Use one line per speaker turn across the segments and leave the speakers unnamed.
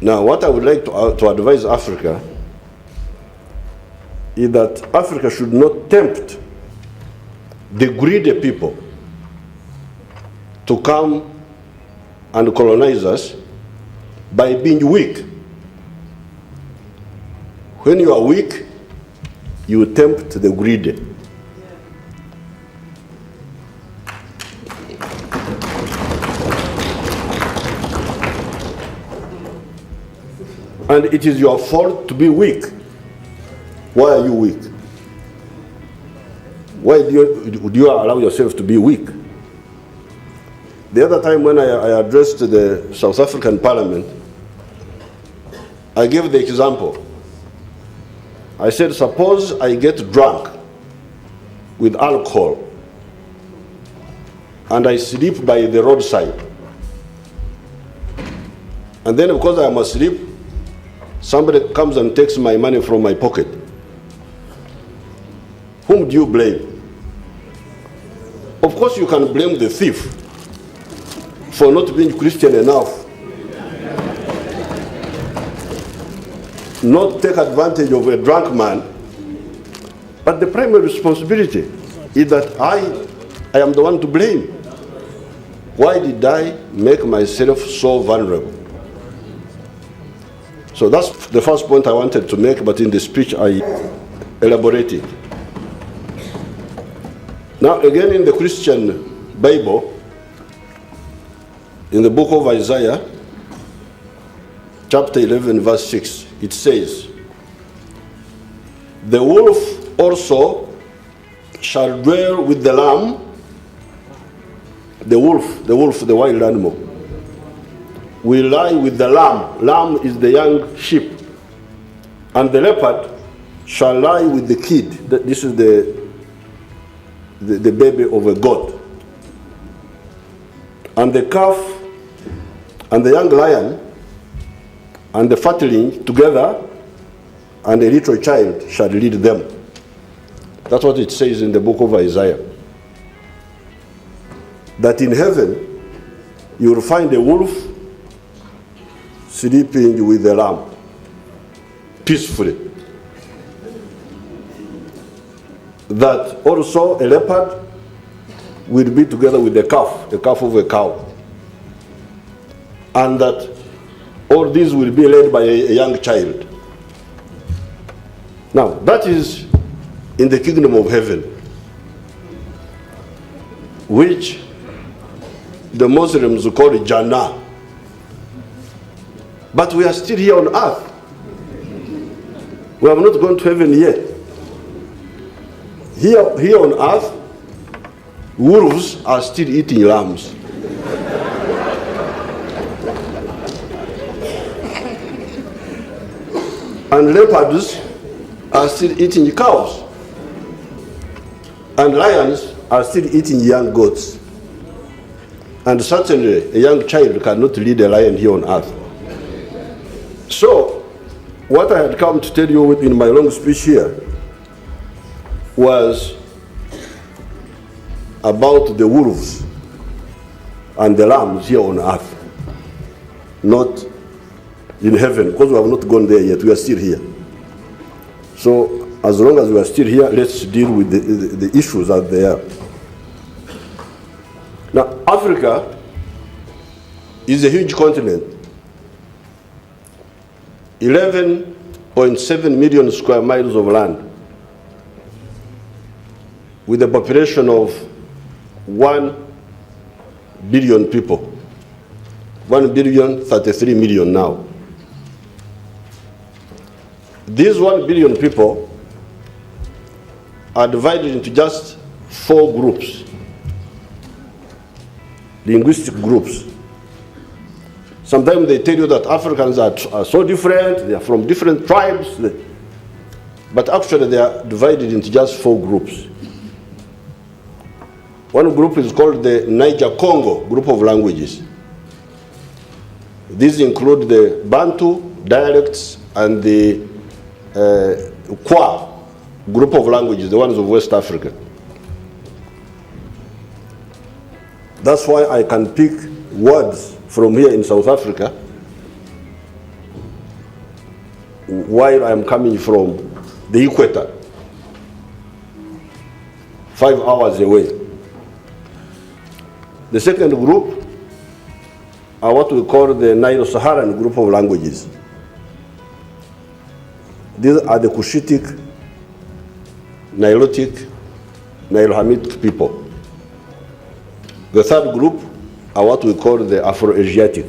Now, what I would like to advise Africa is that Africa should not tempt the greedy people to come and colonize us by being weak. When you are weak, you tempt the greedy. And it is your fault to be weak. Why are you weak? Why do you allow yourself to be weak? The other time when I addressed the South African Parliament, I gave the example. I said, suppose I get drunk with alcohol and I sleep by the roadside. And then because I am asleep, somebody comes and takes my money from my pocket. Whom do you blame? Of course you can blame the thief for not being Christian enough, not take advantage of a drunk man. But the primary responsibility is that I am the one to blame. Why did I make myself so vulnerable? So that's the first point I wanted to make, but in the speech I elaborated. Now again in the Christian Bible, in the book of Isaiah, chapter 11, verse 6, it says, the wolf also shall dwell with the lamb. The wolf, the wild animal, will lie with the lamb. Lamb is the young sheep. And the leopard shall lie with the kid. This is the baby of a goat. And the calf and the young lion and the fatling together, and a little child shall lead them. That's what it says in the book of Isaiah. That in heaven you will find a wolf sleeping with the lamb peacefully. That also a leopard will be together with the calf of a cow. And that all these will be led by a young child. Now, that is in the kingdom of heaven, which the Muslims call it Jannah. But we are still here on earth. We have not gone to heaven yet. Here on earth, wolves are still eating lambs. And leopards are still eating cows. And lions are still eating young goats. And certainly a young child cannot lead a lion here on earth. So, what I had come to tell you in my long speech here was about the wolves and the lambs here on earth, not in heaven, because we have not gone there yet. We are still here. So, as long as we are still here, let's deal with the issues that they are. Now, Africa is a huge continent. 11.7 million square miles of land, with a population of 1 billion people. 1,033,000,000 now. These 1 billion people are divided into just 4 groups, linguistic groups. Sometimes they tell you that Africans are so different, they are from different tribes, but actually they are divided into just 4 groups. One group is called the Niger-Congo group of languages. These include the Bantu dialects and the Kuwa group of languages, the ones of West Africa. That's why I can pick words from here in South Africa while I am coming from the equator, 5 hours away. The second group are what we call the Nilo-Saharan group of languages. These are the Cushitic, Nilotic, Nilo-Hamitic people. The third group are what we call the Afro-Asiatic.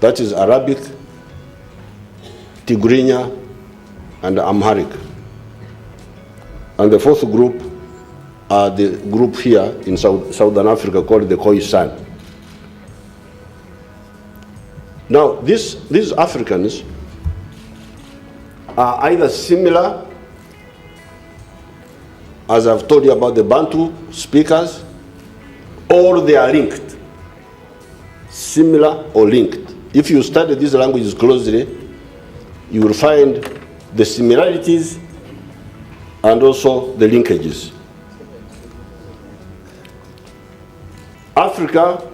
That is Arabic, Tigrinya, and Amharic. And the fourth group are the group here in Southern Africa called the Khoisan. Now, these Africans are either similar, as I've told you about the Bantu speakers, or they are linked, similar or linked. If you study these languages closely, you will find the similarities and also the linkages. Africa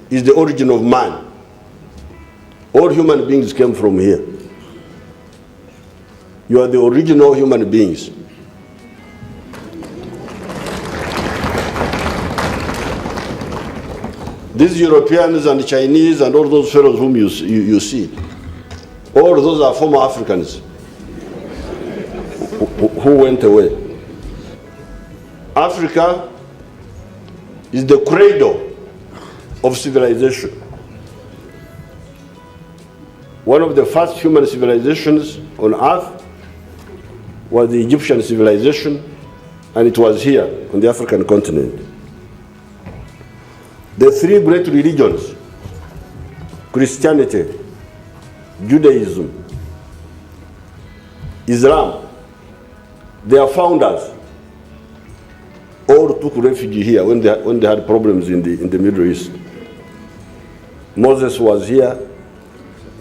is the origin of man. All human beings came from here. You are the original human beings. These Europeans and Chinese and all those fellows whom you see, all those are former Africans who went away. Africa is the cradle of civilization. One of the first human civilizations on earth was the Egyptian civilization, and it was here on the African continent. The three great religions, Christianity, Judaism, Islam, their founders all took refuge here when they had problems in the Middle East. Moses was here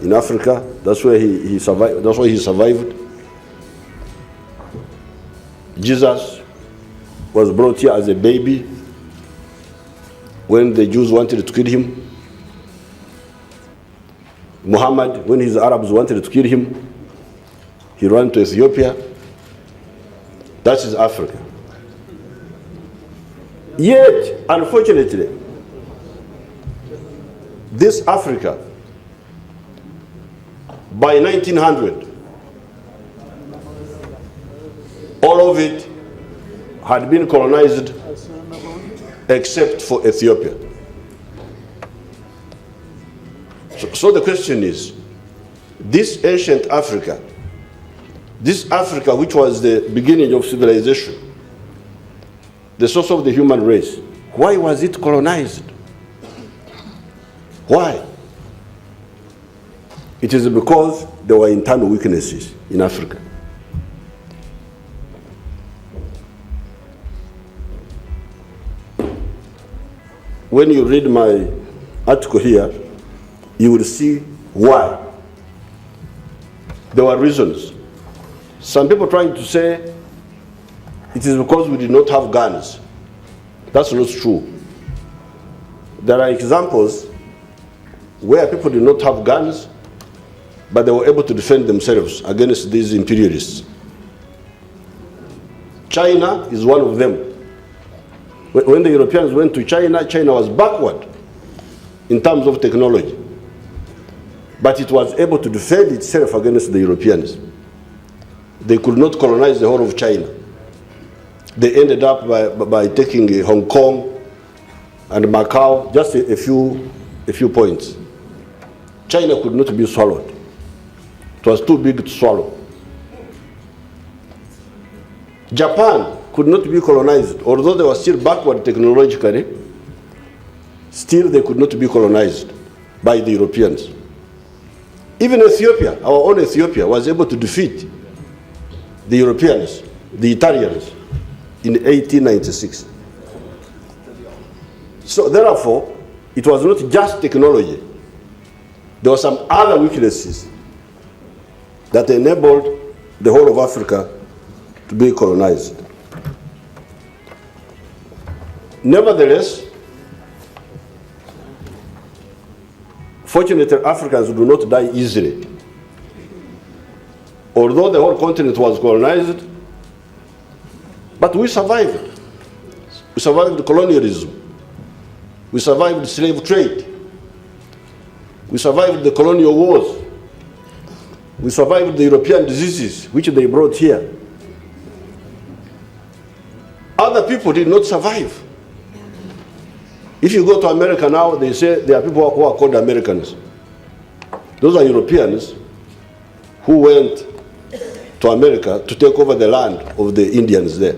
in Africa. That's where he survived. That's why he survived. Jesus was brought here as a baby when the Jews wanted to kill him. Muhammad, when his Arabs wanted to kill him, he ran to Ethiopia. That is Africa. Yet, unfortunately, this Africa, by 1900, all of it had been colonized except for Ethiopia. So the question is, this ancient Africa, this Africa which was the beginning of civilization, the source of the human race, why was it colonized? Why? It is because there were internal weaknesses in Africa. When you read my article here, you will see why. There were reasons. Some people trying to say it is because we did not have guns. That's not true. There are examples where people did not have guns, but they were able to defend themselves against these imperialists. China is one of them. When the Europeans went to China, China was backward in terms of technology. But it was able to defend itself against the Europeans. They could not colonize the whole of China. They ended up by taking Hong Kong and Macau, just a few points. China could not be swallowed. It was too big to swallow. Japan could not be colonized. Although they were still backward technologically, still they could not be colonized by the Europeans. Even Ethiopia, our own Ethiopia, was able to defeat the Europeans, the Italians, in 1896. So therefore, it was not just technology. There were some other weaknesses that enabled the whole of Africa to be colonized. Nevertheless, fortunately, Africans do not die easily. although the whole continent was colonized, but we survived. We survived colonialism. We survived slave trade. We survived the colonial wars. We survived the European diseases which they brought here. Other people did not survive. If you go to America now, they say there are people who are called Americans. Those are Europeans who went to America to take over the land of the Indians there.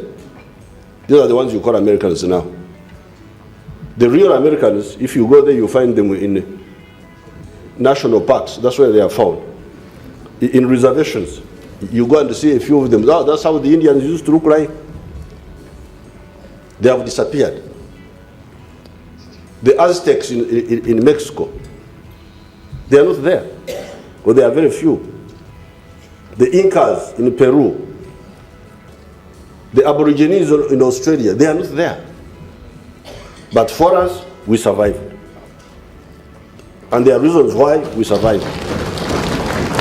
These are the ones you call Americans now. The real Americans, if you go there, you find them in national parks. That's where they are found. In reservations. You go and see a few of them. Oh, that's how the Indians used to look like. They have disappeared. The Aztecs in Mexico, they are not there, or they are very few. The Incas in Peru, the Aborigines in Australia, they are not there. But for us, we survived. And there are reasons why we survived.